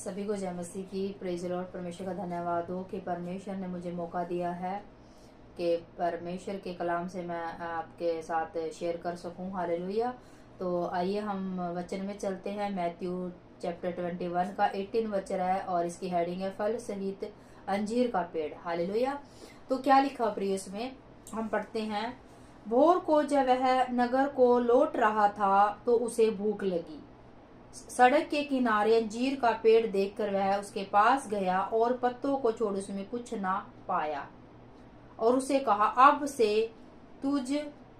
सभी को जय मसीह की। Praise Lord. परमेश्वर का धन्यवाद हो कि परमेश्वर ने मुझे मौका दिया है कि परमेश्वर के कलाम से मैं आपके साथ शेयर कर सकूं। हालेलुया। तो आइए हम वचन में चलते हैं। मैथ्यू चैप्टर 21 का 18 वचन है और इसकी हेडिंग है फल सहित अंजीर का पेड़। हालेलुया। तो क्या लिखा प्रिय, इसमें हम पढ़ते हैं। भोर को जब वह नगर को लौट रहा था तो उसे भूख लगी। सड़क के किनारे अंजीर का पेड़ देखकर वह उसके पास गया और पत्तों को छोड़ उसमें कुछ ना पाया और उसे कहा, अब से तुझ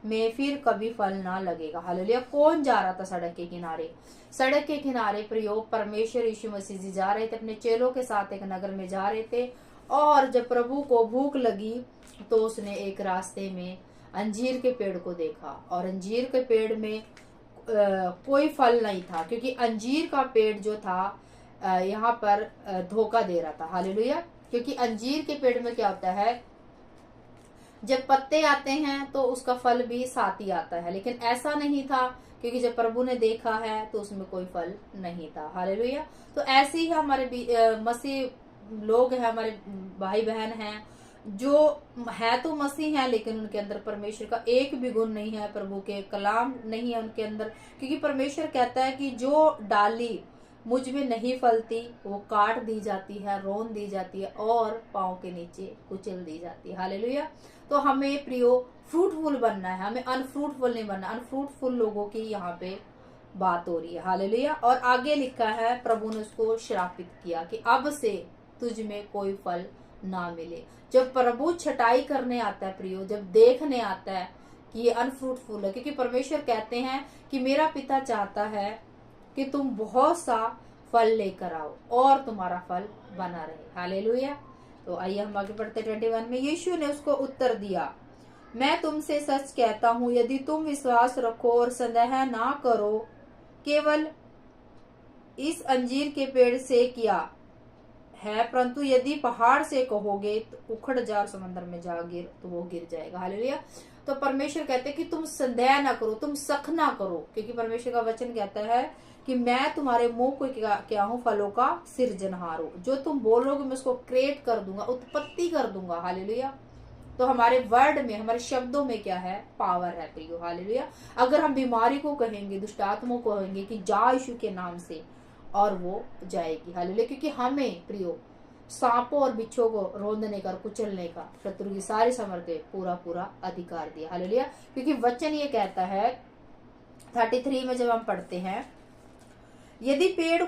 में फिर कभी फल ना लगेगा। हालेलुया। कौन जा रहा था सड़क के किनारे? सड़क के किनारे प्रयोग परमेश्वर यीशु मसीह जी जा रहे थे, अपने चेलों के साथ एक नगर में जा रहे थे। और जब प्रभु को भूख लगी तो उसने एक रास्ते में अंजीर के पेड़ को देखा और अंजीर के पेड़ में कोई फल नहीं था, क्योंकि अंजीर का पेड़ जो था यहाँ पर धोखा दे रहा था। हालेलुया। क्योंकि अंजीर के पेड़ में क्या होता है, जब पत्ते आते हैं तो उसका फल भी साथ ही आता है, लेकिन ऐसा नहीं था, क्योंकि जब प्रभु ने देखा है तो उसमें कोई फल नहीं था। हालेलुया। तो ऐसे ही हमारे मसीह लोग हैं, हमारे भाई बहन हैं जो है तो मसीह हैं, लेकिन उनके अंदर परमेश्वर का एक भी गुण नहीं है, प्रभु के कलाम नहीं है उनके अंदर। क्योंकि परमेश्वर कहता है कि जो डाली मुझ में नहीं फलती वो काट दी जाती है, रोन दी जाती है और पांव के नीचे कुचल दी जाती है। हालेलुया। तो हमें प्रियो फ्रूटफुल बनना है, हमें अनफ्रूटफुल नहीं बनना। अनफ्रूटफुल लोगों की यहाँ पे बात हो रही है। हालेलुया। और आगे लिखा है, प्रभु ने उसको श्रापित किया कि अब से तुझ में कोई फल ना मिले। जब प्रभु छटाई करने आता है प्रियो, जब देखने आता है कि ये अनफ्रूटफुल है, क्योंकि परमेश्वर कहते हैं कि मेरा पिता चाहता है कि तुम बहुत सा फल लेकर आओ और तुम्हारा फल बना रहे। हालेलुया। तो आइए हम आगे बढ़ते 21 में। यीशु ने उसको उत्तर दिया, मैं तुमसे सच कहता हूँ, यदि तुम विश्वास रखो और संदेह ना करो, केवल इस अंजीर के पेड़ से किया है, परंतु यदि पहाड़ से कहोगे तो उखड़ जा और समंदर में जा गिर, तो वो गिर जाएगा। हालेलुया। तो परमेश्वर कहते हैं कि तुम संदेह ना करो, तुम शक ना करो, क्योंकि परमेश्वर का वचन कहता है कि मैं तुम्हारे मुंह को क्या हूँ, फलों का सृजनहार हूँ। जो तुम बोलोगे मैं उसको क्रिएट कर दूंगा, उत्पत्ति कर दूंगा। हालेलुया। तो हमारे वर्ड में, हमारे शब्दों में क्या है, पावर है प्रियो। हालेलुया। अगर हम बीमारी को कहेंगे, दुष्ट आत्मा को कहेंगे कि जा यीशु के नाम से, और वो जाएगी। हालेलुया। क्योंकि हमें प्रियो सांपों और बिच्छों को रोंदने का, कुचलने का, शत्रु की सारी सामर्थ्य पूरा पूरा अधिकार दिया। हालेलुया। क्योंकि वचन ये कहता है 33 में जब हम पढ़ते हैं, यदि पेड़ को